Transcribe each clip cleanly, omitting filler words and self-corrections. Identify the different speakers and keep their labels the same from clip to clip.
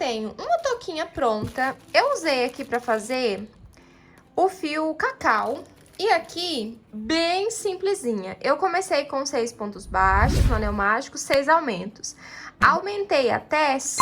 Speaker 1: tenho uma touquinha pronta. Eu usei aqui pra fazer o fio cacau. E aqui, bem simplesinha. Eu comecei com 6 pontos baixos no anel mágico, 6 aumentos. Aumentei até 6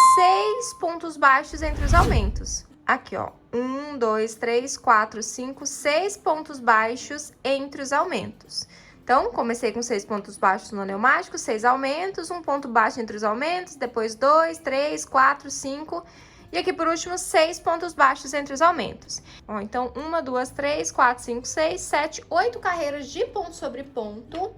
Speaker 1: pontos baixos entre os aumentos. Aqui, ó. 1, 2, 3, 4, 5, 6 pontos baixos entre os aumentos. Então, comecei com 6 pontos baixos no anel mágico, 6 aumentos, 1 ponto baixo entre os aumentos, depois 2, 3, 4, 5... E aqui, por último, 6 pontos baixos entre os aumentos. Ó, então, 1, 2, 3, 4, 5, 6, 7, 8 carreiras de ponto sobre ponto,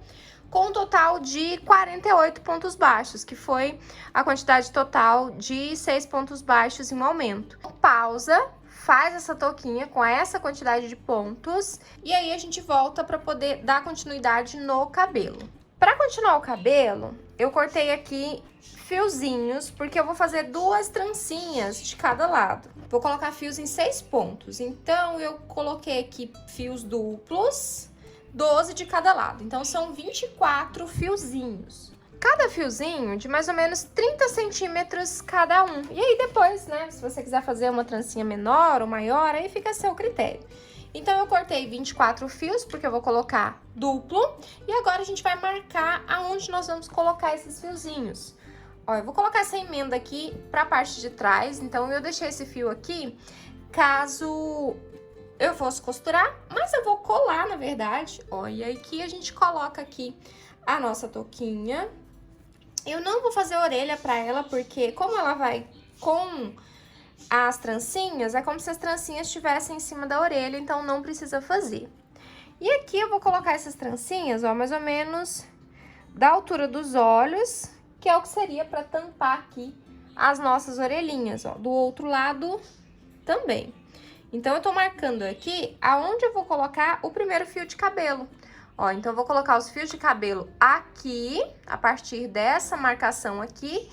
Speaker 1: com um total de 48 pontos baixos, que foi a quantidade total de 6 pontos baixos em um aumento. Pausa, faz essa touquinha com essa quantidade de pontos, e aí a gente volta para poder dar continuidade no cabelo. Para continuar o cabelo, eu cortei aqui fiozinhos, porque eu vou fazer 2 trancinhas de cada lado. Vou colocar fios em 6 pontos, então eu coloquei aqui fios duplos, 12 de cada lado. Então, são 24 fiozinhos. Cada fiozinho de mais ou menos 30 centímetros cada um. E aí depois, né, se você quiser fazer uma trancinha menor ou maior, aí fica a seu critério. Então, eu cortei 24 fios, porque eu vou colocar duplo. E agora, a gente vai marcar aonde nós vamos colocar esses fiozinhos. Ó, eu vou colocar essa emenda aqui pra parte de trás. Então, eu deixei esse fio aqui, caso eu fosse costurar. Mas eu vou colar, na verdade. Ó, e aí que a gente coloca aqui a nossa touquinha. Eu não vou fazer orelha pra ela, porque como ela vai com as trancinhas, é como se as trancinhas estivessem em cima da orelha, então não precisa fazer. E aqui eu vou colocar essas trancinhas, ó, mais ou menos da altura dos olhos, que é o que seria para tampar aqui as nossas orelhinhas, ó, do outro lado também. Então, eu tô marcando aqui aonde eu vou colocar o primeiro fio de cabelo. Ó, então, eu vou colocar os fios de cabelo aqui, a partir dessa marcação aqui,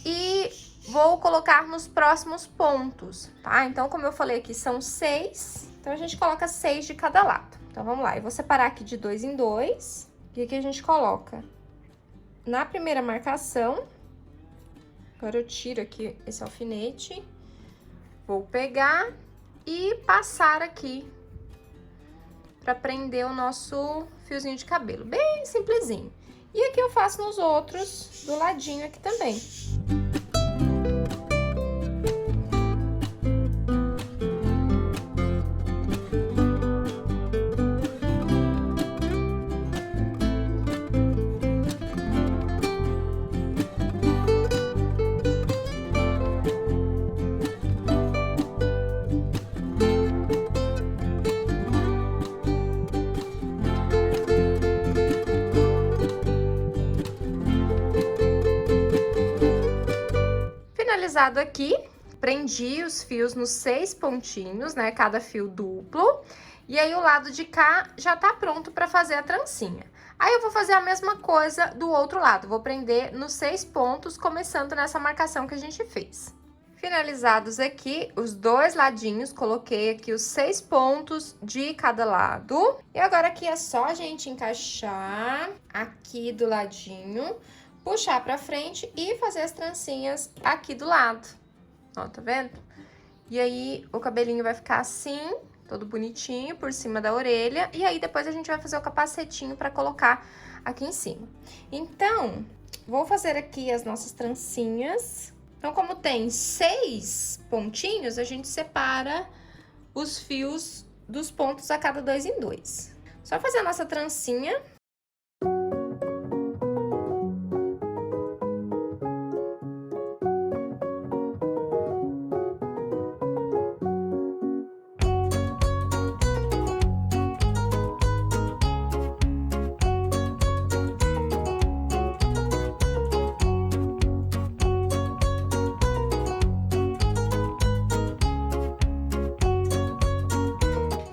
Speaker 1: e vou colocar nos próximos pontos, tá? Então, como eu falei aqui, são 6, então a gente coloca 6 de cada lado. Então, vamos lá, eu vou separar aqui de 2 em 2, e aqui a gente coloca na primeira marcação. Agora, eu tiro aqui esse alfinete, vou pegar e passar aqui pra prender o nosso fiozinho de cabelo, bem simplesinho. E aqui eu faço nos outros do ladinho aqui também. Finalizado aqui, prendi os fios nos 6 pontinhos, né, cada fio duplo, e aí o lado de cá já tá pronto pra fazer a trancinha. Aí eu vou fazer a mesma coisa do outro lado, vou prender nos 6 pontos, começando nessa marcação que a gente fez. Finalizados aqui os 2 ladinhos, coloquei aqui os 6 pontos de cada lado. E agora aqui é só a gente encaixar aqui do ladinho, puxar pra frente e fazer as trancinhas aqui do lado. Ó, tá vendo? E aí, o cabelinho vai ficar assim, todo bonitinho, por cima da orelha. E aí, depois a gente vai fazer o capacetinho pra colocar aqui em cima. Então, vou fazer aqui as nossas trancinhas. Então, como tem 6 pontinhos, a gente separa os fios dos pontos a cada 2 em 2. Só fazer a nossa trancinha.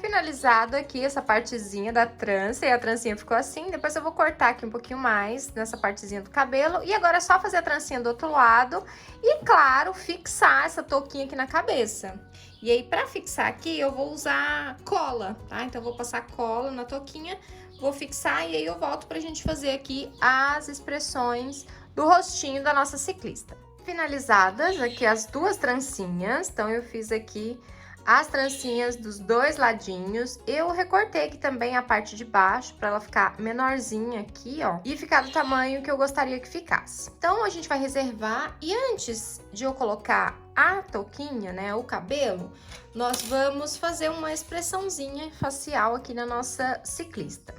Speaker 1: Finalizado aqui essa partezinha da trança, e a trancinha ficou assim. Depois eu vou cortar aqui um pouquinho mais nessa partezinha do cabelo. E agora é só fazer a trancinha do outro lado e, claro, fixar essa touquinha aqui na cabeça. E aí, pra fixar aqui, eu vou usar cola, tá? Então, eu vou passar cola na touquinha, vou fixar e aí eu volto pra gente fazer aqui as expressões do rostinho da nossa ciclista. Finalizadas aqui as duas trancinhas, então eu fiz aqui as trancinhas dos dois ladinhos. Eu recortei aqui também a parte de baixo para ela ficar menorzinha aqui, ó, e ficar do tamanho que eu gostaria que ficasse. Então a gente vai reservar, e antes de eu colocar a touquinha, né, o cabelo, nós vamos fazer uma expressãozinha facial aqui na nossa ciclista.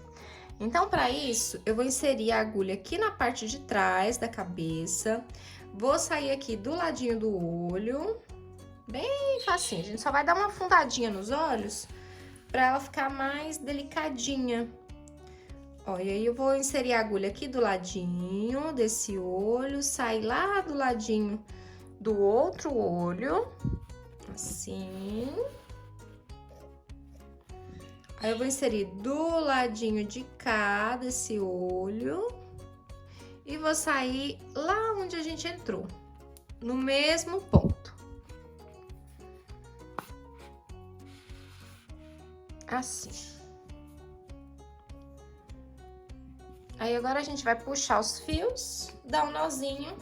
Speaker 1: Então, para isso, eu vou inserir a agulha aqui na parte de trás da cabeça. Vou sair aqui do ladinho do olho, bem facinho. A gente só vai dar uma afundadinha nos olhos pra ela ficar mais delicadinha. Ó, e aí eu vou inserir a agulha aqui do ladinho desse olho, sair lá do ladinho do outro olho, assim. Aí eu vou inserir do ladinho de cá desse olho. E vou sair lá onde a gente entrou, no mesmo ponto. Assim. Aí agora a gente vai puxar os fios, dar um nozinho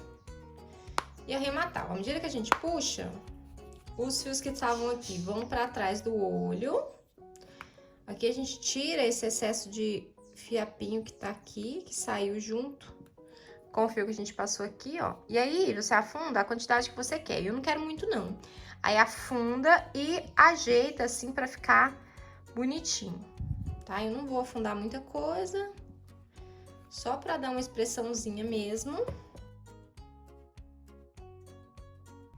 Speaker 1: e arrematar. À medida que a gente puxa, os fios que estavam aqui vão para trás do olho. Aqui a gente tira esse excesso de fiapinho que tá aqui, que saiu junto com o fio que a gente passou aqui, ó. E aí, você afunda a quantidade que você quer. Eu não quero muito, não. Aí, afunda e ajeita, assim, pra ficar bonitinho, tá? Eu não vou afundar muita coisa. Só pra dar uma expressãozinha mesmo.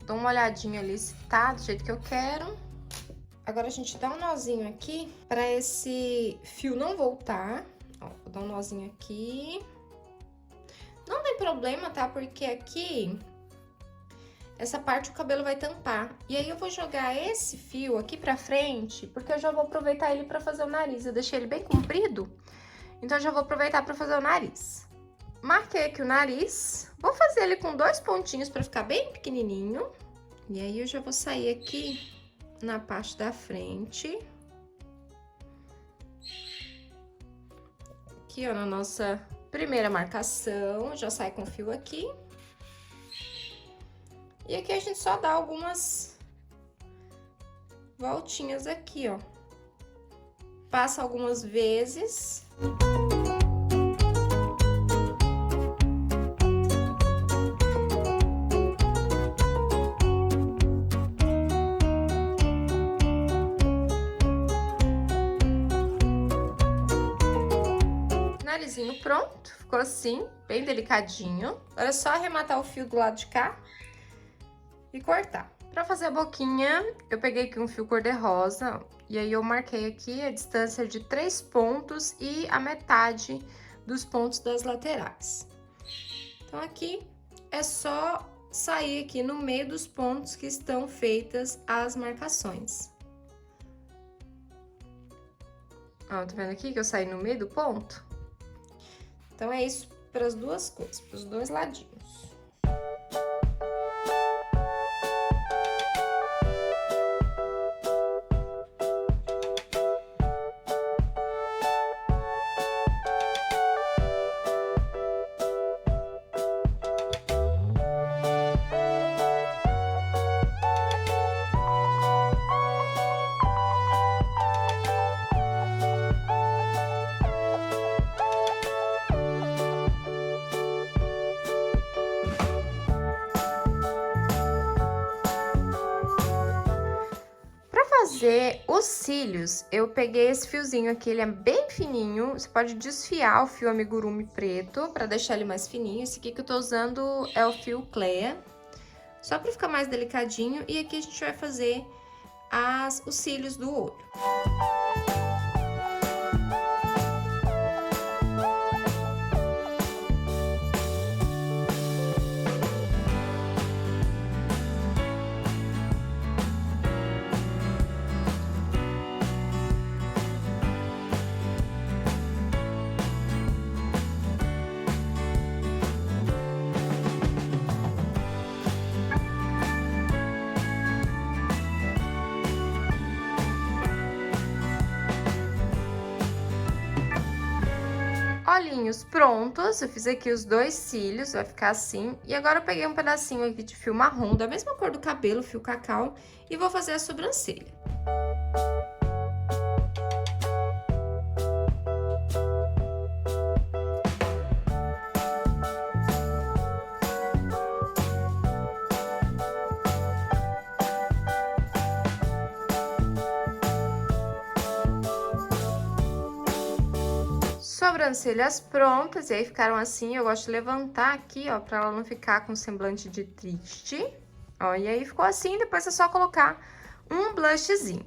Speaker 1: Dou uma olhadinha ali se tá do jeito que eu quero. Agora, a gente dá um nozinho aqui pra esse fio não voltar. Ó, vou dar um nozinho aqui. Não tem problema, tá? Porque aqui, essa parte o cabelo vai tampar. E aí eu vou jogar esse fio aqui pra frente, porque eu já vou aproveitar ele pra fazer o nariz. Eu deixei ele bem comprido, então eu já vou aproveitar pra fazer o nariz. Marquei aqui o nariz. Vou fazer ele com 2 pontinhos pra ficar bem pequenininho. E aí eu já vou sair aqui na parte da frente. Aqui, ó, na nossa primeira marcação, já sai com o fio aqui. E aqui a gente só dá algumas voltinhas aqui, ó. Passa algumas vezes. Narizinho pronto, ficou assim, bem delicadinho. Agora é só arrematar o fio do lado de cá e cortar. Pra fazer a boquinha, eu peguei aqui um fio cor-de-rosa e aí eu marquei aqui a distância de 3 pontos e a metade dos pontos das laterais. Então, aqui é só sair aqui no meio dos pontos que estão feitas as marcações. Ó, tá vendo aqui que eu saí no meio do ponto? Então, é isso para as duas cores, para os dois ladinhos. Fazer os cílios, eu peguei esse fiozinho aqui, ele é bem fininho, você pode desfiar o fio amigurumi preto para deixar ele mais fininho. Esse aqui que eu tô usando é o fio Clea, só para ficar mais delicadinho. E aqui a gente vai fazer os cílios do olho. olhinhos prontos. Eu fiz aqui os 2 cílios, vai ficar assim. E agora eu peguei um pedacinho aqui de fio marrom, da mesma cor do cabelo, fio cacau, e vou fazer a sobrancelha. Sobrancelhas prontas, e aí ficaram assim. Eu gosto de levantar aqui, ó, pra ela não ficar com semblante de triste. Ó, e aí ficou assim, depois é só colocar um blushzinho.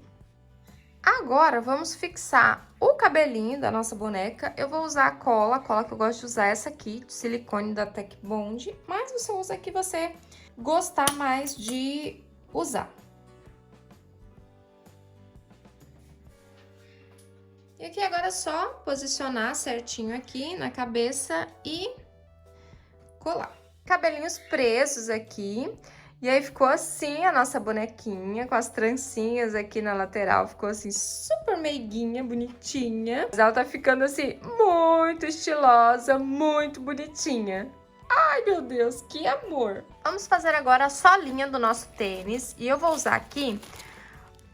Speaker 1: Agora, vamos fixar o cabelinho da nossa boneca. Eu vou usar a cola que eu gosto de usar essa aqui, de silicone da Tech Bond. Mas você usa a que você gostar mais de usar. E aqui agora é só posicionar certinho aqui na cabeça e colar. Cabelinhos presos aqui. E aí ficou assim a nossa bonequinha, com as trancinhas aqui na lateral. Ficou assim super meiguinha, bonitinha. Mas ela tá ficando assim muito estilosa, muito bonitinha. Ai, meu Deus, que amor! Vamos fazer agora a solinha do nosso tênis. E eu vou usar aqui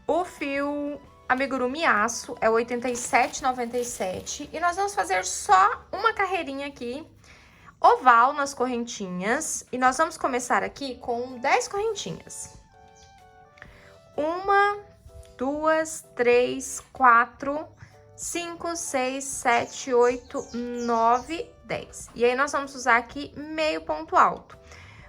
Speaker 1: o fio amigurumi aço, é o 87,97. E nós vamos fazer só uma carreirinha aqui, oval nas correntinhas. E nós vamos começar aqui com 10 correntinhas. 1, 2, 3, 4, 5, 6, 7, 8, 9, 10. E aí nós vamos usar aqui meio ponto alto.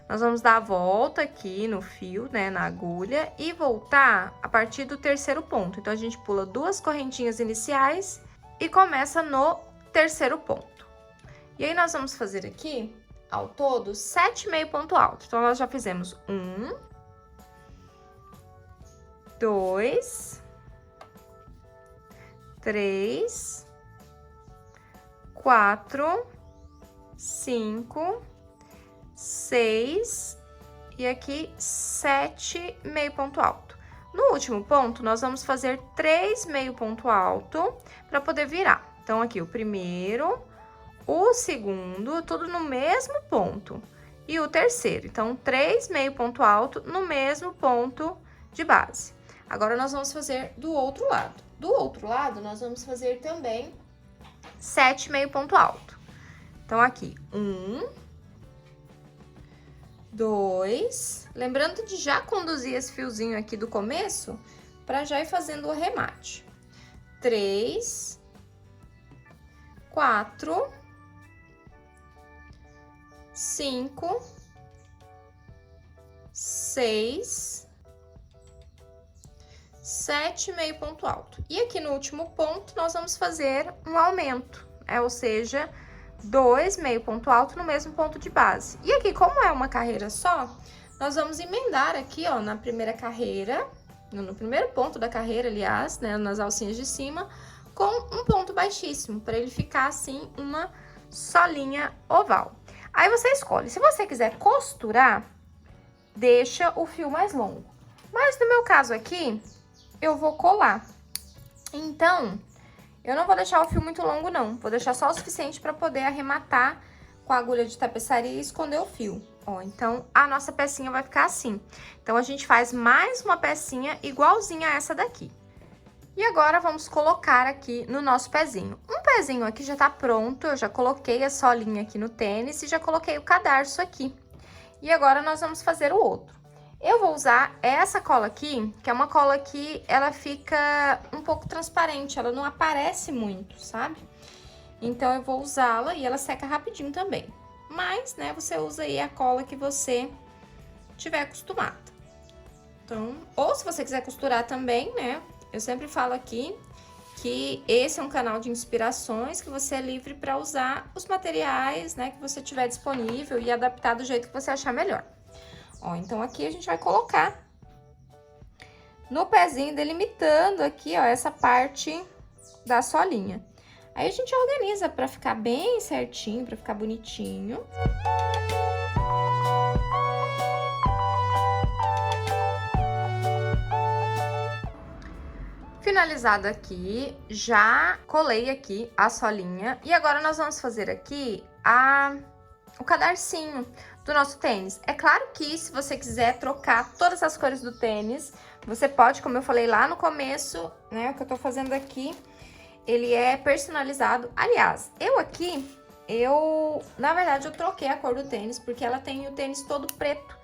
Speaker 1: Nós vamos dar a volta aqui no fio, né, na agulha, e voltar a partir do terceiro ponto. Então, a gente pula 2 correntinhas iniciais e começa no terceiro ponto. E aí, nós vamos fazer aqui, ao todo, 7 meio ponto alto. Então, nós já fizemos 1, 2, 3, 4, 5, 6 e aqui 7 meio ponto alto. No último ponto, nós vamos fazer 3 meio ponto alto para poder virar. Então, aqui o primeiro, o segundo, tudo no mesmo ponto. E o terceiro. Então, 3 meio ponto alto no mesmo ponto de base. Agora, nós vamos fazer do outro lado. Do outro lado, nós vamos fazer também 7 meio ponto alto. Então, aqui, 1, 2, lembrando de já conduzir esse fiozinho aqui do começo, para já ir fazendo o arremate. 3, 4, 5, 6, 7 meio ponto alto. E aqui no último ponto, nós vamos fazer um aumento, ou seja, 2 meio ponto alto no mesmo ponto de base. E aqui, como é uma carreira só, nós vamos emendar aqui, ó, na primeira carreira, no primeiro ponto da carreira, aliás, né, nas alcinhas de cima, com um ponto baixíssimo, para ele ficar assim, uma solinha oval. Aí você escolhe, se você quiser costurar, deixa o fio mais longo. Mas no meu caso aqui, eu vou colar. Então, eu não vou deixar o fio muito longo, não. Vou deixar só o suficiente para poder arrematar com a agulha de tapeçaria e esconder o fio. Ó, então, a nossa pecinha vai ficar assim. Então, a gente faz mais uma pecinha igualzinha a essa daqui. E agora, vamos colocar aqui no nosso pezinho. Um pezinho aqui já tá pronto, eu já coloquei a solinha aqui no tênis e já coloquei o cadarço aqui. E agora, nós vamos fazer o outro. Eu vou usar essa cola aqui, que é uma cola que ela fica um pouco transparente, ela não aparece muito, sabe? Então, eu vou usá-la e ela seca rapidinho também. Mas, né, você usa aí a cola que você tiver acostumado. Então, ou se você quiser costurar também, né, eu sempre falo aqui que esse é um canal de inspirações, que você é livre para usar os materiais, né, que você tiver disponível e adaptar do jeito que você achar melhor. Ó, então aqui a gente vai colocar no pezinho, delimitando aqui, ó, essa parte da solinha. Aí a gente organiza pra ficar bem certinho, pra ficar bonitinho. finalizado aqui, já colei aqui a solinha. E agora nós vamos fazer aqui o cadarcinho do nosso tênis. É claro que se você quiser trocar todas as cores do tênis, você pode, como eu falei lá no começo, né? O que eu tô fazendo aqui, ele é personalizado. Aliás, na verdade, eu troquei a cor do tênis, porque ela tem o tênis todo preto.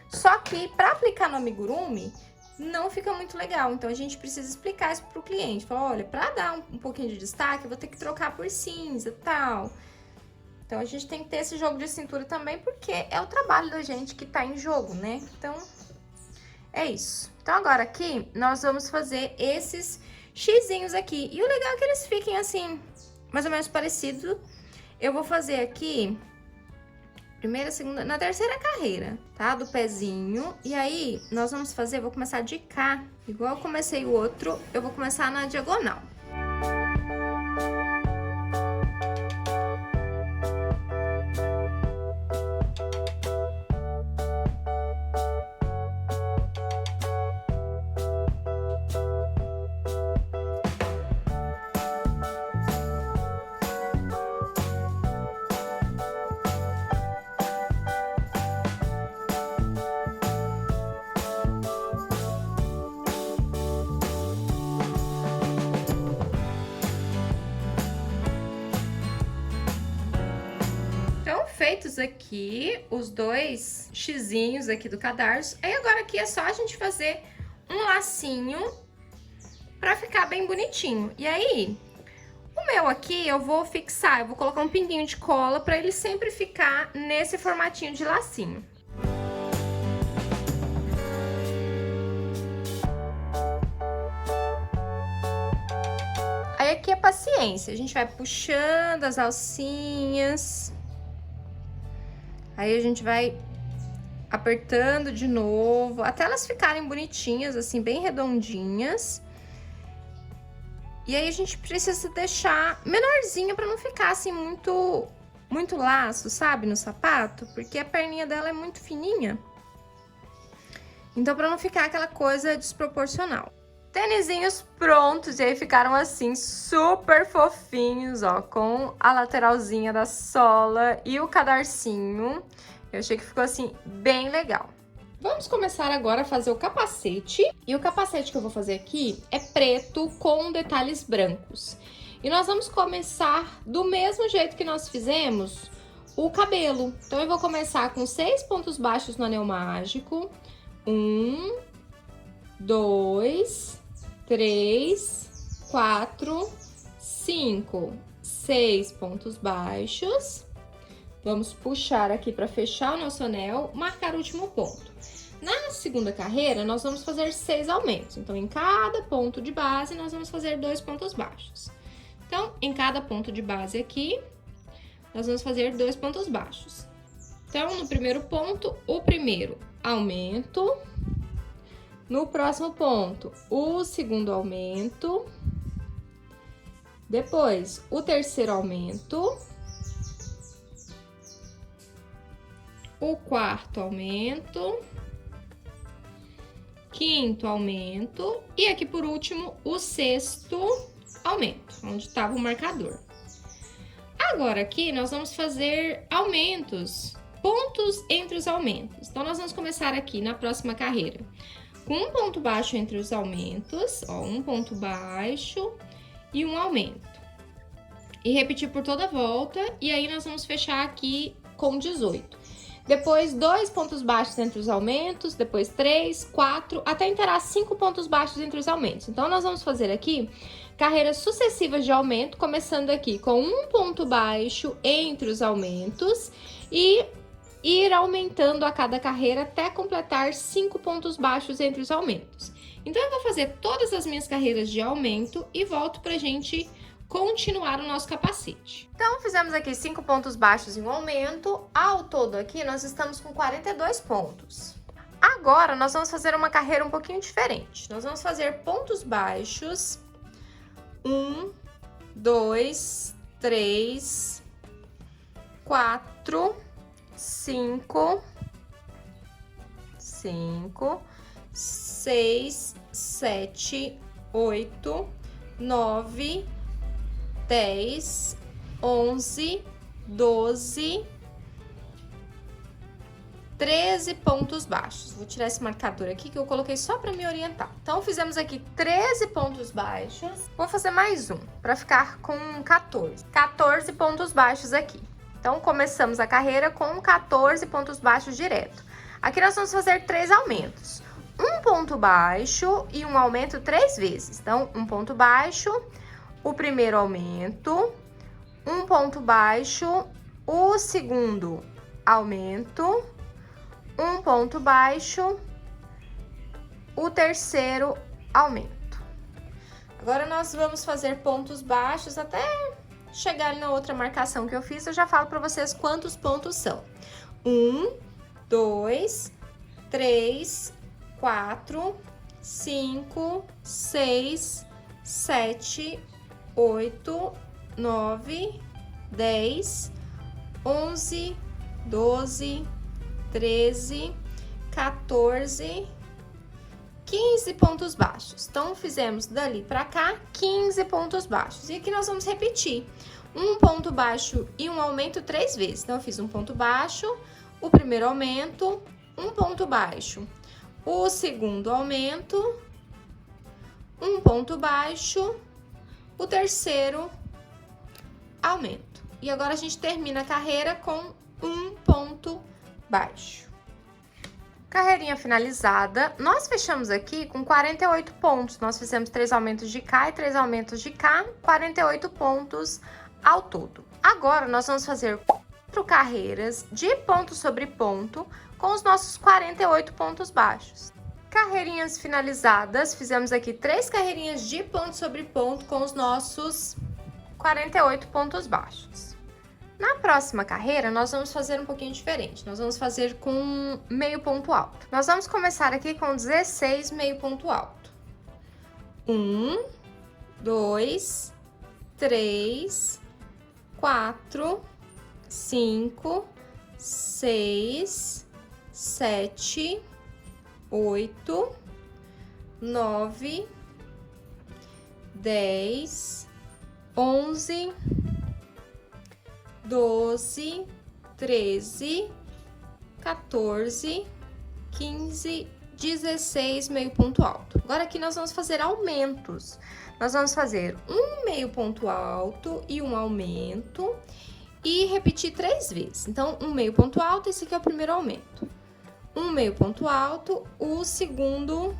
Speaker 1: Só que pra aplicar no amigurumi, não fica muito legal, então a gente precisa explicar isso pro cliente. Falar, olha, pra dar um pouquinho de destaque, eu vou ter que trocar por cinza e tal. Então a gente tem que ter esse jogo de cintura também, porque é o trabalho da gente que tá em jogo, né? Então, é isso. Então agora aqui, nós vamos fazer esses xizinhos aqui. E o legal é que eles fiquem assim, mais ou menos parecido. Eu vou fazer aqui... primeira, segunda, na terceira carreira, tá? Do pezinho. E aí, nós vamos fazer, vou começar de cá. Igual eu comecei o outro, eu vou começar na diagonal. Feitos aqui os dois xizinhos aqui do cadarço, aí agora aqui é só a gente fazer um lacinho pra ficar bem bonitinho. E aí, o meu aqui eu vou fixar, eu vou colocar um pinguinho de cola pra ele sempre ficar nesse formatinho de lacinho. Aí aqui é paciência, a gente vai puxando as alcinhas. Aí a gente vai apertando de novo, até elas ficarem bonitinhas, assim, bem redondinhas. E aí a gente precisa deixar menorzinho pra não ficar, assim, muito laço, sabe, no sapato. Porque a perninha dela é muito fininha. Então, pra não ficar aquela coisa desproporcional. Tênisinhos prontos, e aí ficaram assim, super fofinhos, ó, com a lateralzinha da sola e o cadarcinho. Eu achei que ficou assim, bem legal. Vamos começar agora a fazer o capacete. E o capacete que eu vou fazer aqui é preto com detalhes brancos. E nós vamos começar do mesmo jeito que nós fizemos o cabelo. Então, eu vou começar com 6 pontos baixos no anel mágico. 1, 2... 3, 4, 5, 6 pontos baixos. Vamos puxar aqui para fechar o nosso anel, marcar o último ponto. Na segunda carreira, nós vamos fazer 6 aumentos. Então, em cada ponto de base, nós vamos fazer 2 pontos baixos. Então, em cada ponto de base aqui, nós vamos fazer 2 pontos baixos. Então, no primeiro ponto, o primeiro aumento. No próximo ponto, o segundo aumento, depois o terceiro aumento, o quarto aumento, quinto aumento e aqui por último o sexto aumento, onde estava o marcador. Agora aqui nós vamos fazer aumentos, pontos entre os aumentos. Então nós vamos começar aqui na próxima carreira. Com um ponto baixo entre os aumentos, ó, um ponto baixo e um aumento. E repetir por toda a volta, e aí nós vamos fechar aqui com 18. Depois, 2 pontos baixos entre os aumentos, depois 3, 4, até inteirar 5 pontos baixos entre os aumentos. Então, nós vamos fazer aqui carreiras sucessivas de aumento, começando aqui com um ponto baixo entre os aumentos e ir aumentando a cada carreira até completar 5 pontos baixos entre os aumentos. Então, eu vou fazer todas as minhas carreiras de aumento e volto pra gente continuar o nosso capacete. Então, fizemos aqui 5 pontos baixos em um aumento. Ao todo aqui, nós estamos com 42 pontos. Agora, nós vamos fazer uma carreira um pouquinho diferente. Nós vamos fazer pontos baixos. 1, 2, 3, 4... 5, 6, 7, 8, 9, 10, 11, 12, 13 pontos baixos. Vou tirar esse marcador aqui que eu coloquei só para me orientar. Então, fizemos aqui 13 pontos baixos. Vou fazer mais um, para ficar com 14. 14 pontos baixos aqui. Então, começamos a carreira com 14 pontos baixos direto. Aqui nós vamos fazer 3 aumentos. Um ponto baixo e um aumento 3 vezes. Então, um ponto baixo, o primeiro aumento, um ponto baixo, o segundo aumento, um ponto baixo, o terceiro aumento. Agora, nós vamos fazer pontos baixos até chegar ali na outra marcação que eu fiz. Eu já falo para vocês quantos pontos são. 1, 2, 3, 4, 5, 6, 7, 8, 9, 10, 11, 12, 13, 14, 15 pontos baixos. Então, fizemos dali pra cá 15 pontos baixos. E aqui nós vamos repetir um ponto baixo e um aumento 3 vezes. Então, eu fiz um ponto baixo, o primeiro aumento, um ponto baixo, o segundo aumento, um ponto baixo, o terceiro aumento. E agora a gente termina a carreira com um ponto baixo. Carreirinha finalizada. Nós fechamos aqui com 48 pontos. Nós fizemos 3 aumentos de cá e 3 aumentos de cá, 48 pontos ao todo. Agora, nós vamos fazer 4 carreiras de ponto sobre ponto com os nossos 48 pontos baixos. Carreirinhas finalizadas. Fizemos aqui 3 carreirinhas de ponto sobre ponto com os nossos 48 pontos baixos. Na próxima carreira, nós vamos fazer um pouquinho diferente. Nós vamos fazer com meio ponto alto. Nós vamos começar aqui com 16 meio ponto alto. 1, 2, 3, 4, 5, 6, 7, 8, 9, 10, 11, 12, 13, 14, 15, 16 meio ponto alto. Agora aqui nós vamos fazer aumentos. Nós vamos fazer um meio ponto alto e um aumento e repetir 3 vezes. Então, um meio ponto alto, esse aqui é o primeiro aumento. Um meio ponto alto, o segundo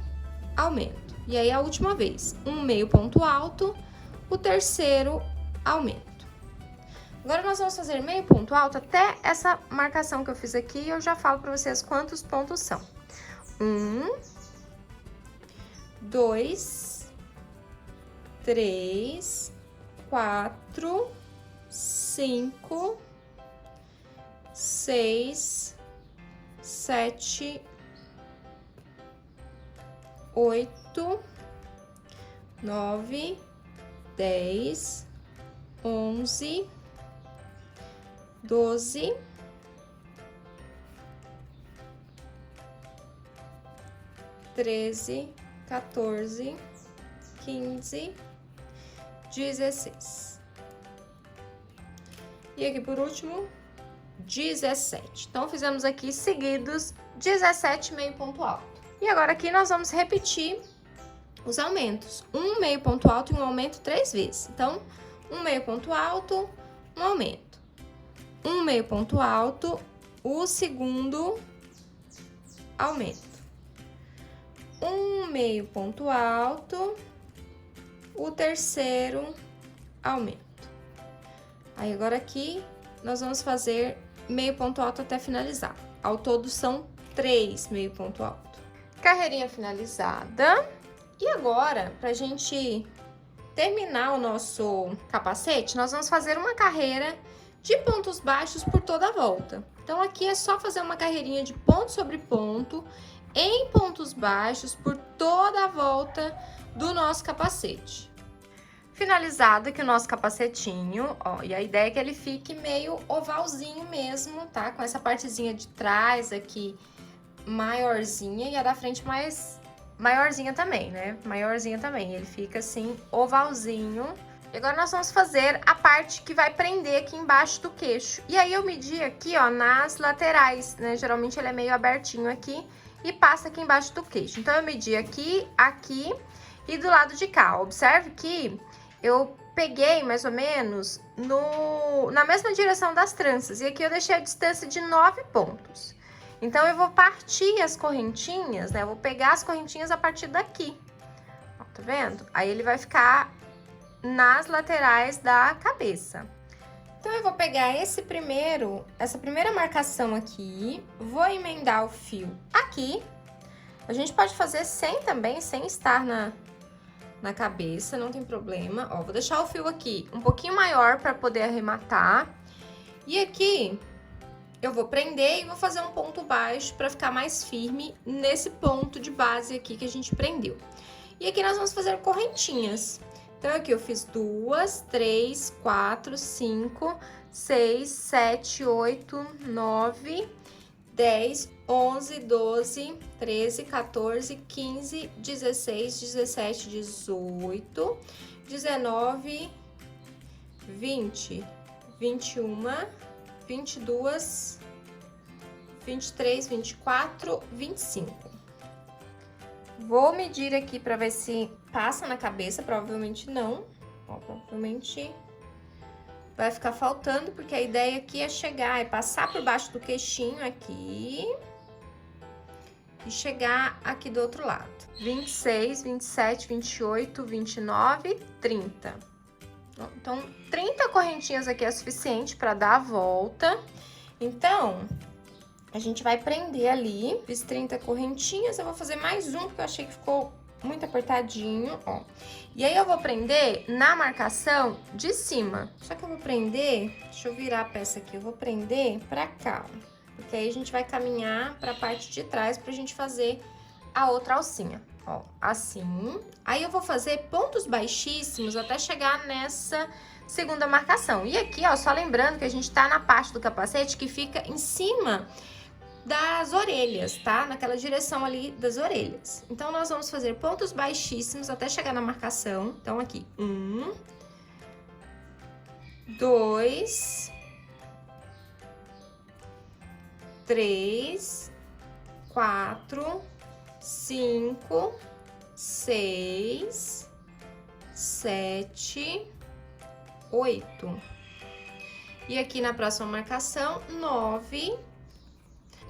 Speaker 1: aumento. E aí, a última vez, um meio ponto alto, o terceiro aumento. Agora, nós vamos fazer meio ponto alto até essa marcação que eu fiz aqui. Eu já falo para vocês quantos pontos são. 1, 2, 3, 4, 5, 6, 7, 8, 9, 10, 11, 12, 13, 14, 15, 16. E aqui por último, 17. Então, fizemos aqui seguidos 17 meio ponto alto. E agora aqui nós vamos repetir os aumentos. Um meio ponto alto e um aumento 3 vezes. Então, um meio ponto alto, um aumento. Um meio ponto alto, o segundo aumento. Um meio ponto alto, o terceiro aumento. Aí, agora aqui, nós vamos fazer meio ponto alto até finalizar. Ao todo, são 3 meio ponto alto. Carreirinha finalizada. E agora, pra gente terminar o nosso capacete, nós vamos fazer uma carreira de pontos baixos por toda a volta. Então, aqui é só fazer uma carreirinha de ponto sobre ponto em pontos baixos por toda a volta do nosso capacete. Finalizado aqui o nosso capacetinho, ó, e a ideia é que ele fique meio ovalzinho mesmo, tá? Com essa partezinha de trás aqui maiorzinha e a da frente mais maiorzinha também, né? Maiorzinha também, ele fica assim, ovalzinho. E agora nós vamos fazer a parte que vai prender aqui embaixo do queixo. E aí eu medi aqui, ó, nas laterais, né? Geralmente ele é meio abertinho aqui e passa aqui embaixo do queixo. Então eu medi aqui, aqui e do lado de cá. Observe que eu peguei mais ou menos na mesma direção das tranças. E aqui eu deixei a distância de 9 pontos. Então, eu vou partir as correntinhas, né? Eu vou pegar as correntinhas a partir daqui. Ó, tá vendo? Aí, ele vai ficar nas laterais da cabeça. Então, eu vou pegar essa primeira marcação aqui, vou emendar o fio aqui. A gente pode fazer sem estar na cabeça, não tem problema. Ó, vou deixar o fio aqui um pouquinho maior para poder arrematar. E aqui eu vou prender e vou fazer um ponto baixo para ficar mais firme nesse ponto de base aqui que a gente prendeu. E aqui nós vamos fazer correntinhas. Então, aqui eu fiz 2, 3, 4, 5, 6, 7, 8, 9, 10, 11, 12, 13, 14, 15, 16, 17, 18, 19, 20, 21, 22, 23, 24, 25. Vou medir aqui pra ver se passa na cabeça, provavelmente não. Ó, provavelmente vai ficar faltando, porque a ideia aqui é chegar, é passar por baixo do queixinho aqui e chegar aqui do outro lado. 26, 27, 28, 29, 30. Então, 30 correntinhas aqui é suficiente para dar a volta. Então, a gente vai prender ali. Fiz 30 correntinhas, eu vou fazer mais um, porque eu achei que ficou muito apertadinho, ó. E aí, eu vou prender na marcação de cima. Só que eu vou prender, deixa eu virar a peça aqui, eu vou prender pra cá, ó. Porque aí, a gente vai caminhar pra parte de trás pra gente fazer a outra alcinha. Ó, assim. Aí, eu vou fazer pontos baixíssimos até chegar nessa segunda marcação. E aqui, ó, só lembrando que a gente tá na parte do capacete que fica em cima das orelhas, tá? Naquela direção ali das orelhas. Então, nós vamos fazer pontos baixíssimos até chegar na marcação. Então, aqui, 1, 2, 3, 4, 5, 6, 7, 8. E aqui na próxima marcação, 9.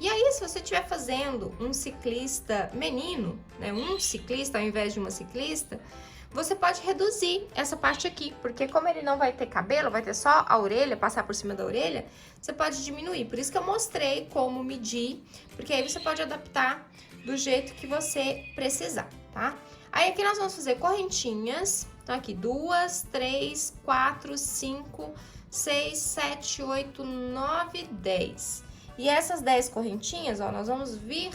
Speaker 1: E aí, se você estiver fazendo um ciclista menino, né, um ciclista ao invés de uma ciclista, você pode reduzir essa parte aqui, porque como ele não vai ter cabelo, vai ter só a orelha, passar por cima da orelha, você pode diminuir. Por isso que eu mostrei como medir, porque aí você pode adaptar do jeito que você precisar, tá? Aí, aqui nós vamos fazer correntinhas. Então, aqui, 2, 3, 4, 5, 6, 7, 8, 9, 10. E essas 10 correntinhas, ó, nós vamos vir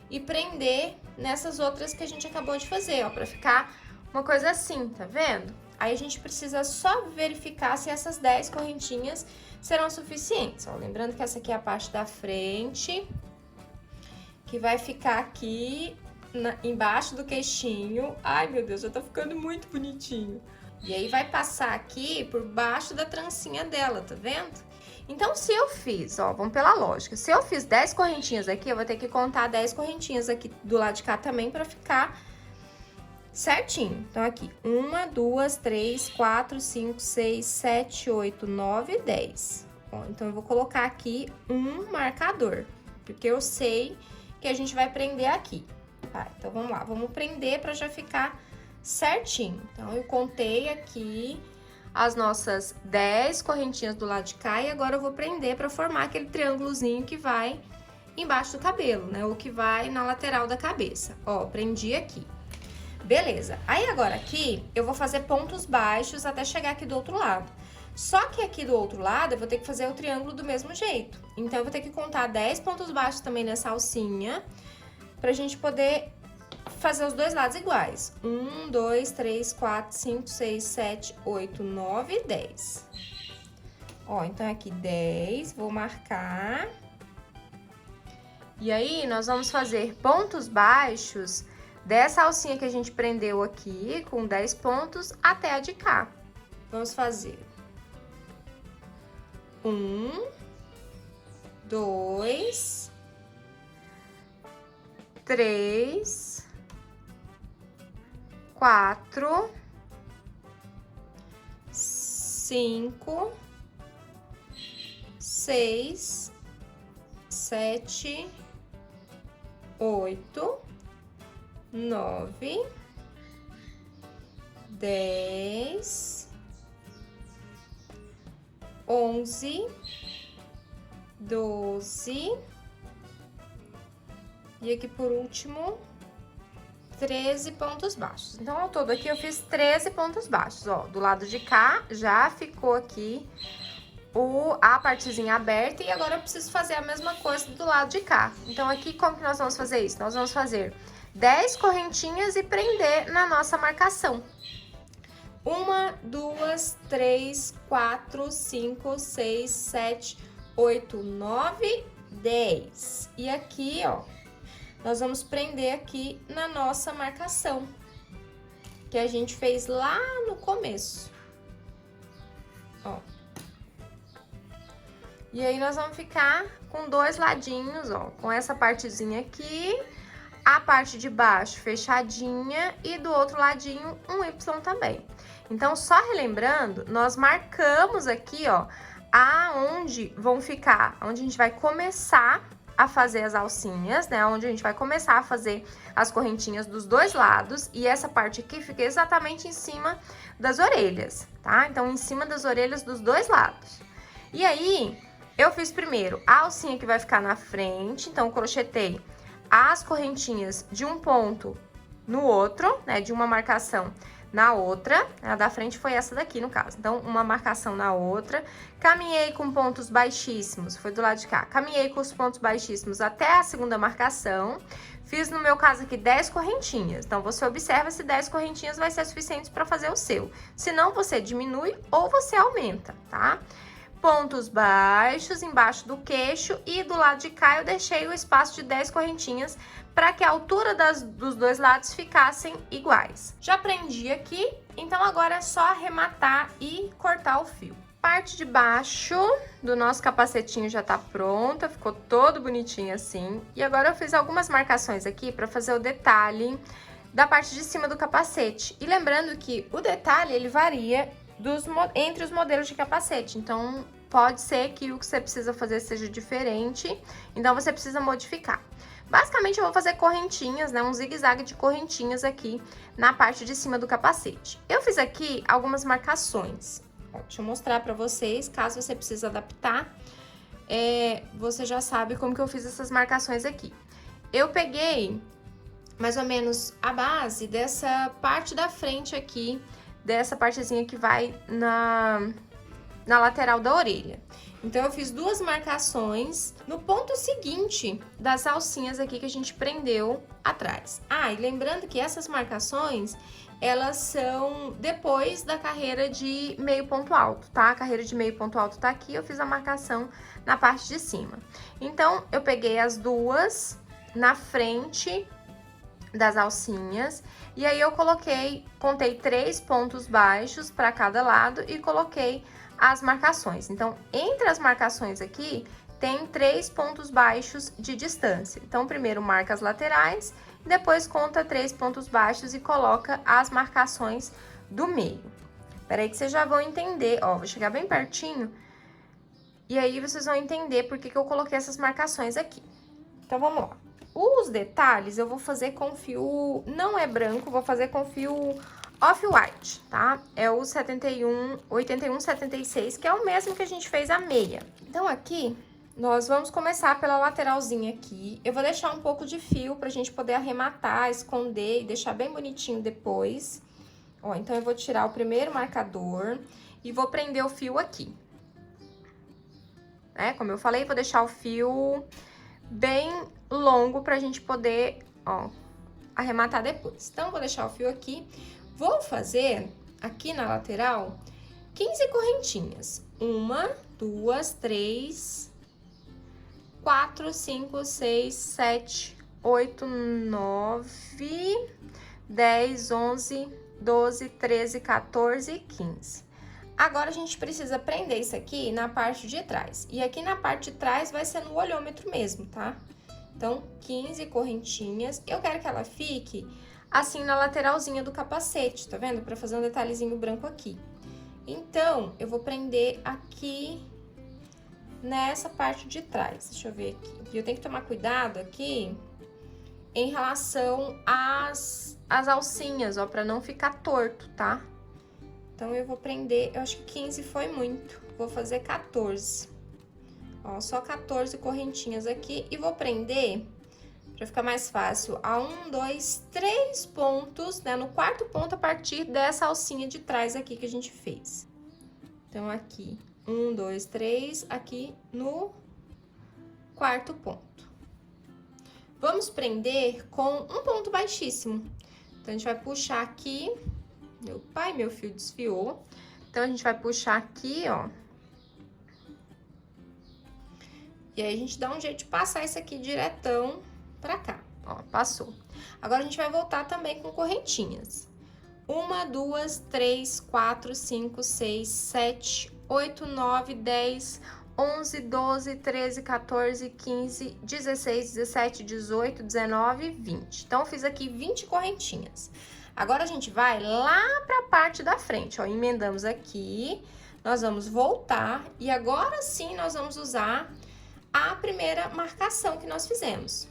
Speaker 1: e prender nessas outras que a gente acabou de fazer, ó, pra ficar uma coisa assim, tá vendo? Aí, a gente precisa só verificar se essas 10 correntinhas serão suficientes, ó. Lembrando que essa aqui é a parte da frente, que vai ficar aqui embaixo do queixinho. Ai, meu Deus, já tá ficando muito bonitinho. E aí, vai passar aqui por baixo da trancinha dela, tá vendo? Então, se eu fiz, ó, vamos pela lógica, se eu fiz 10 correntinhas aqui, eu vou ter que contar 10 correntinhas aqui do lado de cá também pra ficar certinho. Então, aqui, 1, 2, 3, 4, 5, 6, 7, 8, 9, 10. Ó, então, eu vou colocar aqui um marcador, porque eu sei que a gente vai prender aqui, tá? Então, vamos lá, vamos prender pra já ficar certinho. Então, eu contei aqui as nossas 10 correntinhas do lado de cá e agora eu vou prender pra formar aquele triângulozinho que vai embaixo do cabelo, né? Ou que vai na lateral da cabeça. Ó, prendi aqui. Beleza. Aí, agora aqui, eu vou fazer pontos baixos até chegar aqui do outro lado. Só que aqui do outro lado, eu vou ter que fazer o triângulo do mesmo jeito. Então, eu vou ter que contar 10 pontos baixos também nessa alcinha, pra gente poder fazer os dois lados iguais. 1, 2, 3, 4, 5, 6, 7, 8, 9, 10. Ó, então aqui 10, vou marcar. E aí, nós vamos fazer pontos baixos dessa alcinha que a gente prendeu aqui, com 10 pontos, até a de cá. Vamos fazer 1, 2, 3, 4, 5, 6, 7, 8, 9, 10, 11, 12 e aqui por último 13 pontos baixos. Então, ao todo aqui eu fiz 13 pontos baixos, ó. Do lado de cá já ficou aqui a partezinha aberta e agora eu preciso fazer a mesma coisa do lado de cá. Então, aqui como que nós vamos fazer isso? Nós vamos fazer 10 correntinhas e prender na nossa marcação. 1, 2, 3, 4, 5, 6, 7, 8, 9, 10. E aqui, ó, nós vamos prender aqui na nossa marcação, que a gente fez lá no começo. Ó. E aí, nós vamos ficar com 2 ladinhos, ó, com essa partezinha aqui, a parte de baixo fechadinha e do outro ladinho um Y também. Então, só relembrando, nós marcamos aqui, ó, aonde vão ficar, onde a gente vai começar a fazer as alcinhas, né? Onde a gente vai começar a fazer as correntinhas dos dois lados. E essa parte aqui fica exatamente em cima das orelhas, tá? Então, em cima das orelhas dos dois lados. E aí, eu fiz primeiro a alcinha que vai ficar na frente. Então, crochetei as correntinhas de um ponto no outro, né? De uma marcação na outra, a da frente foi essa daqui, no caso. Então, uma marcação na outra. Caminhei com pontos baixíssimos, foi do lado de cá. Caminhei com os pontos baixíssimos até a segunda marcação. Fiz, no meu caso aqui, 10 correntinhas. Então, você observa se 10 correntinhas vai ser suficiente para fazer o seu. Se não, você diminui ou você aumenta, tá? Pontos baixos embaixo do queixo e do lado de cá eu deixei o espaço de 10 correntinhas para que a altura dos dois lados ficassem iguais. Já prendi aqui, então agora é só arrematar e cortar o fio. Parte de baixo do nosso capacetinho já tá pronta, ficou todo bonitinho assim. E agora eu fiz algumas marcações aqui para fazer o detalhe da parte de cima do capacete. E lembrando que o detalhe, ele varia entre os modelos de capacete, então pode ser que o que você precisa fazer seja diferente, então você precisa modificar. Basicamente, eu vou fazer correntinhas, né? Um zigue-zague de correntinhas aqui na parte de cima do capacete. Eu fiz aqui algumas marcações. Ó, deixa eu mostrar pra vocês, caso você precise adaptar, você já sabe como que eu fiz essas marcações aqui. Eu peguei mais ou menos a base dessa parte da frente aqui, dessa partezinha que vai na lateral da orelha. Então, eu fiz 2 marcações no ponto seguinte das alcinhas aqui que a gente prendeu atrás. Ah, e lembrando que essas marcações, elas são depois da carreira de meio ponto alto, tá? A carreira de meio ponto alto tá aqui, eu fiz a marcação na parte de cima. Então, eu peguei as 2 na frente das alcinhas, e aí eu contei 3 pontos baixos para cada lado e coloquei as marcações. Então, entre as marcações aqui, tem 3 pontos baixos de distância. Então, primeiro marca as laterais, depois conta 3 pontos baixos e coloca as marcações do meio. Peraí que vocês já vão entender, ó, vou chegar bem pertinho, e aí vocês vão entender por que eu coloquei essas marcações aqui. Então, vamos lá. Os detalhes eu vou fazer com fio, não é branco, vou fazer com fio off-white, tá? É o 8176, que é o mesmo que a gente fez a meia. Então, aqui, nós vamos começar pela lateralzinha aqui. Eu vou deixar um pouco de fio pra gente poder arrematar, esconder e deixar bem bonitinho depois. Ó, então, eu vou tirar o primeiro marcador e vou prender o fio aqui. Né? Como eu falei, vou deixar o fio bem longo pra gente poder, ó, arrematar depois. Então, vou deixar o fio aqui. Vou fazer aqui na lateral 15 correntinhas. 1, 2, 3, 4, 5, 6, 7, 8, 9, 10, 11, 12, 13, 14 e 15. Agora, a gente precisa prender isso aqui na parte de trás. E aqui na parte de trás vai ser no olhômetro mesmo, tá? Então, 15 correntinhas. Eu quero que ela fique assim na lateralzinha do capacete, tá vendo? Pra fazer um detalhezinho branco aqui. Então, eu vou prender aqui nessa parte de trás. Deixa eu ver aqui. E eu tenho que tomar cuidado aqui em relação às alcinhas, ó, pra não ficar torto, tá? Então, eu vou prender, eu acho que 15 foi muito. Vou fazer 14. Ó, só 14 correntinhas aqui. E vou prender, pra ficar mais fácil, a 1, 2, 3 pontos, né? No quarto ponto, a partir dessa alcinha de trás aqui que a gente fez. Então, aqui, 1, 2, 3, aqui no quarto ponto. Vamos prender com um ponto baixíssimo. Então, a gente vai puxar aqui. Meu pai, meu fio desfiou. Então, a gente vai puxar aqui, ó. E aí, a gente dá um jeito de passar isso aqui diretão pra cá. Ó, passou. Agora, a gente vai voltar também com correntinhas. 1, 2, 3, 4, 5, 6, 7, 8, 9, 10, 11, 12, 13, 14, 15, 16, 17, 18, 19, 20. Então, eu fiz aqui 20 correntinhas. Agora, a gente vai lá pra parte da frente, ó. Emendamos aqui, nós vamos voltar e agora sim nós vamos usar a primeira marcação que nós fizemos.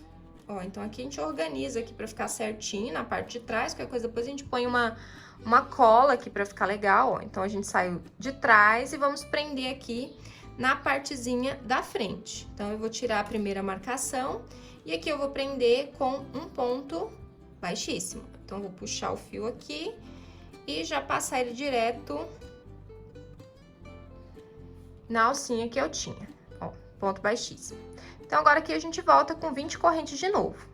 Speaker 1: Ó, então aqui a gente organiza aqui pra ficar certinho na parte de trás, qualquer coisa depois a gente põe uma cola aqui pra ficar legal, ó. Então, a gente saiu de trás e vamos prender aqui na partezinha da frente. Então, eu vou tirar a primeira marcação e aqui eu vou prender com um ponto baixíssimo. Então, eu vou puxar o fio aqui e já passar ele direto na alcinha que eu tinha, ó, ponto baixíssimo. Então, agora aqui a gente volta com 20 correntes de novo.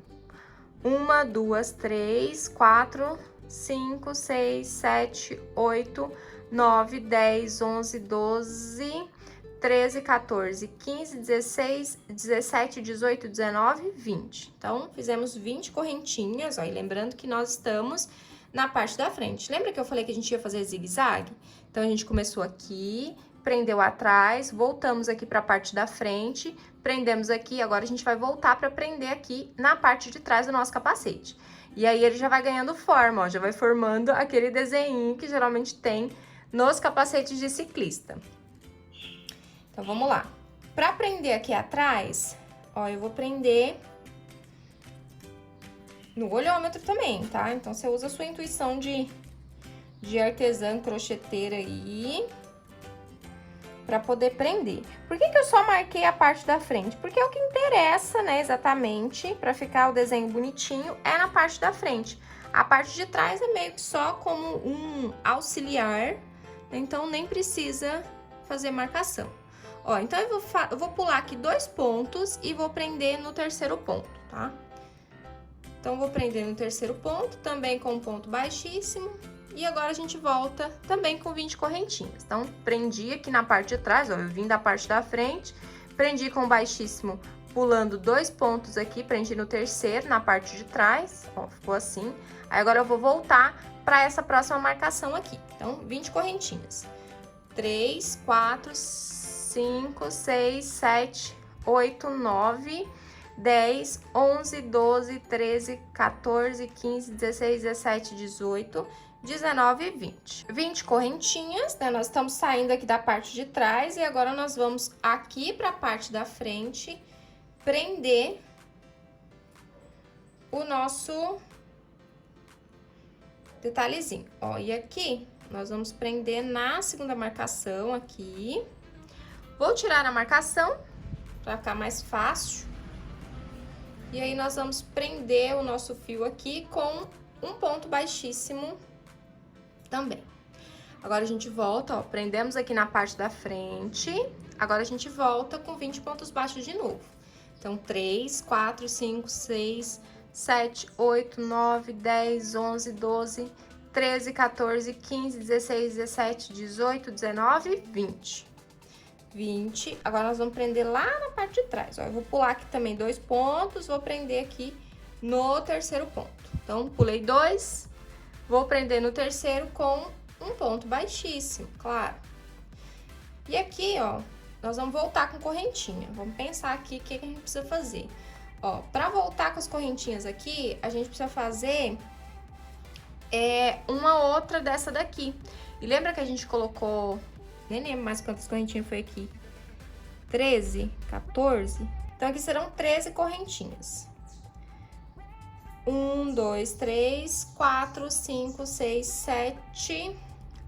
Speaker 1: 1, 2, 3, 4, 5, 6, 7, 8, 9, 10, 11, 12, 13, 14, 15, 16, 17, 18, 19, 20. Então, fizemos 20 correntinhas, ó, e lembrando que nós estamos na parte da frente. Lembra que eu falei que a gente ia fazer zigue-zague? Então, a gente começou aqui, prendeu atrás, voltamos aqui para a parte da frente, prendemos aqui, agora a gente vai voltar para prender aqui na parte de trás do nosso capacete. E aí, ele já vai ganhando forma, ó, já vai formando aquele desenho que geralmente tem nos capacetes de ciclista. Então, vamos lá. Para prender aqui atrás, ó, eu vou prender no olhômetro também, tá? Então, você usa a sua intuição de artesã crocheteira aí para poder prender. Por que eu só marquei a parte da frente? Porque é o que interessa, né, exatamente, para ficar o desenho bonitinho, é na parte da frente. A parte de trás é meio que só como um auxiliar, então nem precisa fazer marcação. Ó, então eu vou pular aqui 2 pontos e vou prender no terceiro ponto, tá? Então, vou prender no terceiro ponto, também com um ponto baixíssimo. E agora, a gente volta também com 20 correntinhas. Então, prendi aqui na parte de trás, ó, eu vim da parte da frente, prendi com baixíssimo, pulando 2 pontos aqui, prendi no terceiro, na parte de trás, ó, ficou assim. Aí, agora eu vou voltar para essa próxima marcação aqui. Então, 20 correntinhas. 3, 4, 5, 6, 7, 8, 9, 10, 11, 12, 13, 14, 15, 16, 17, 18, 19 e 20. 20 correntinhas, né? Nós estamos saindo aqui da parte de trás e agora nós vamos aqui para a parte da frente prender o nosso detalhezinho. Ó, e aqui nós vamos prender na segunda marcação aqui. Vou tirar a marcação para ficar mais fácil. E aí, nós vamos prender o nosso fio aqui com um ponto baixíssimo também. Agora, a gente volta, ó, prendemos aqui na parte da frente. Agora, a gente volta com 20 pontos baixos de novo. Então, 3, 4, 5, 6, 7, 8, 9, 10, 11, 12, 13, 14, 15, 16, 17, 18, 19, 20. 20. Agora, nós vamos prender lá na parte de trás, ó. Eu vou pular aqui também 2 pontos, vou prender aqui no terceiro ponto. Então, pulei 2, vou prender no terceiro com um ponto baixíssimo, claro. E aqui, ó, nós vamos voltar com correntinha. Vamos pensar aqui o que a gente precisa fazer. Ó, pra voltar com as correntinhas aqui, a gente precisa fazer uma outra dessa daqui. E lembra que a gente colocou, nem lembro mais quantas correntinhas foi aqui, 13, 14? Então, aqui serão 13 correntinhas. 1, 2, 3, 4, 5, 6, 7,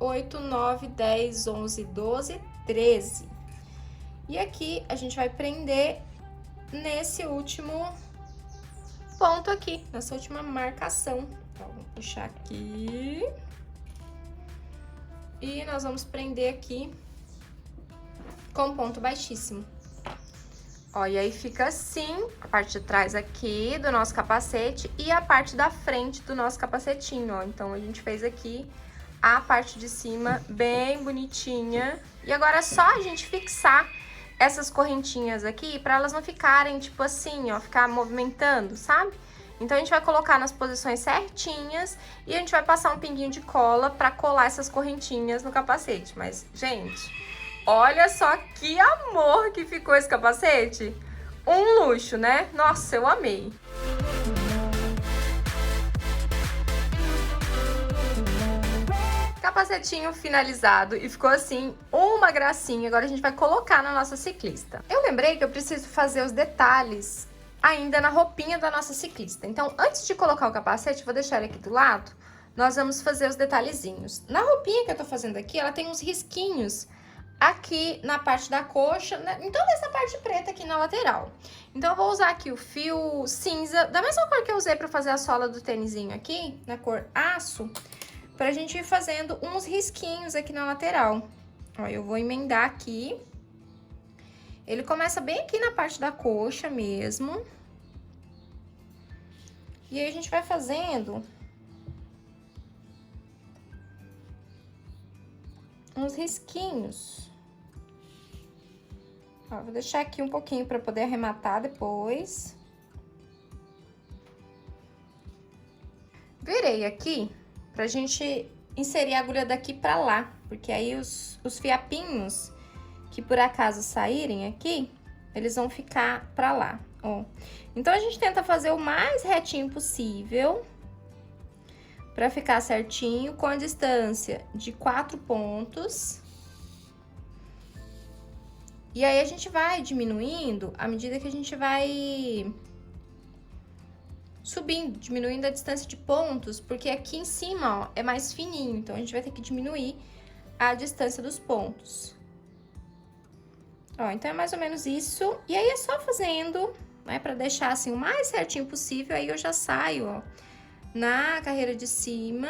Speaker 1: 8, 9, 10, 11, 12, 13. E aqui a gente vai prender nesse último ponto aqui, nessa última marcação. Então, vou puxar aqui. E nós vamos prender aqui com ponto baixíssimo. Ó, e aí fica assim, a parte de trás aqui do nosso capacete e a parte da frente do nosso capacetinho, ó. Então, a gente fez aqui a parte de cima bem bonitinha. E agora é só a gente fixar essas correntinhas aqui pra elas não ficarem, tipo assim, ó, ficar movimentando, sabe? Então, a gente vai colocar nas posições certinhas e a gente vai passar um pinguinho de cola pra colar essas correntinhas no capacete. Mas, gente, olha só que amor que ficou esse capacete. Um luxo, né? Nossa, eu amei. Capacetinho finalizado e ficou assim, uma gracinha. Agora a gente vai colocar na nossa ciclista. Eu lembrei que eu preciso fazer os detalhes ainda na roupinha da nossa ciclista. Então, antes de colocar o capacete, vou deixar ele aqui do lado, nós vamos fazer os detalhezinhos. Na roupinha que eu tô fazendo aqui, ela tem uns risquinhos aqui na parte da coxa, né, em toda essa parte preta aqui na lateral. Então, eu vou usar aqui o fio cinza, da mesma cor que eu usei pra fazer a sola do tênisinho aqui, na cor aço, pra gente ir fazendo uns risquinhos aqui na lateral. Ó, eu vou emendar aqui. Ele começa bem aqui na parte da coxa mesmo. E aí, a gente vai fazendo uns risquinhos. Ó, vou deixar aqui um pouquinho pra poder arrematar depois. Virei aqui pra gente inserir a agulha daqui pra lá, porque aí os fiapinhos que por acaso saírem aqui, eles vão ficar pra lá, ó. Então, a gente tenta fazer o mais retinho possível pra ficar certinho, com a distância de 4 pontos. E aí, a gente vai diminuindo à medida que a gente vai subindo, diminuindo a distância de pontos, porque aqui em cima, ó, é mais fininho, então a gente vai ter que diminuir a distância dos pontos. Ó, então é mais ou menos isso, e aí é só fazendo, né, pra deixar assim o mais certinho possível, aí eu já saio, ó, na carreira de cima.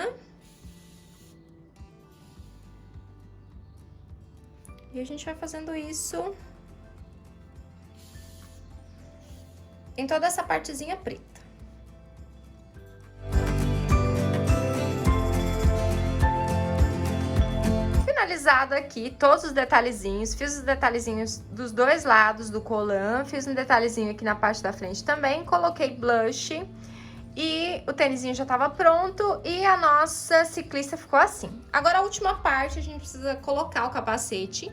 Speaker 1: E a gente vai fazendo isso em toda essa partezinha preta. Finalizado aqui todos os detalhezinhos, fiz os detalhezinhos dos dois lados do colã, fiz um detalhezinho aqui na parte da frente também, coloquei blush e o tênisinho já tava pronto e a nossa ciclista ficou assim. Agora a última parte a gente precisa colocar o capacete.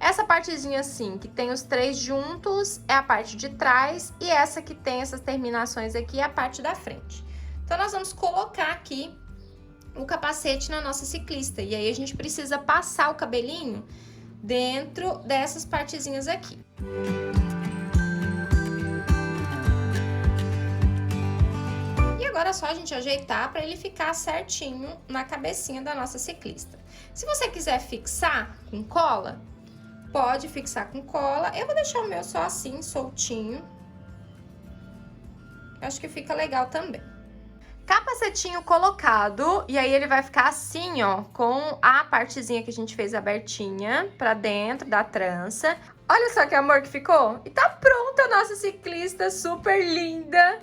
Speaker 1: Essa partezinha assim, que tem os 3 juntos, é a parte de trás e essa que tem essas terminações aqui é a parte da frente. Então nós vamos colocar aqui o capacete na nossa ciclista. E aí, a gente precisa passar o cabelinho dentro dessas partezinhas aqui. E agora é só a gente ajeitar para ele ficar certinho na cabecinha da nossa ciclista. Se você quiser fixar com cola, pode fixar com cola. Eu vou deixar o meu só assim, soltinho. Acho que fica legal também. Capacetinho colocado, e aí ele vai ficar assim, ó, com a partezinha que a gente fez abertinha pra dentro da trança. Olha só que amor que ficou! E tá pronta a nossa ciclista, super linda!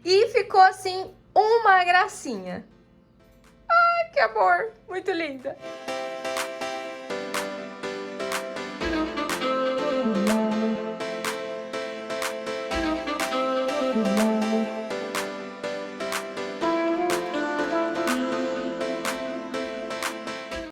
Speaker 1: E ficou assim, uma gracinha. Ai, que amor! Muito linda!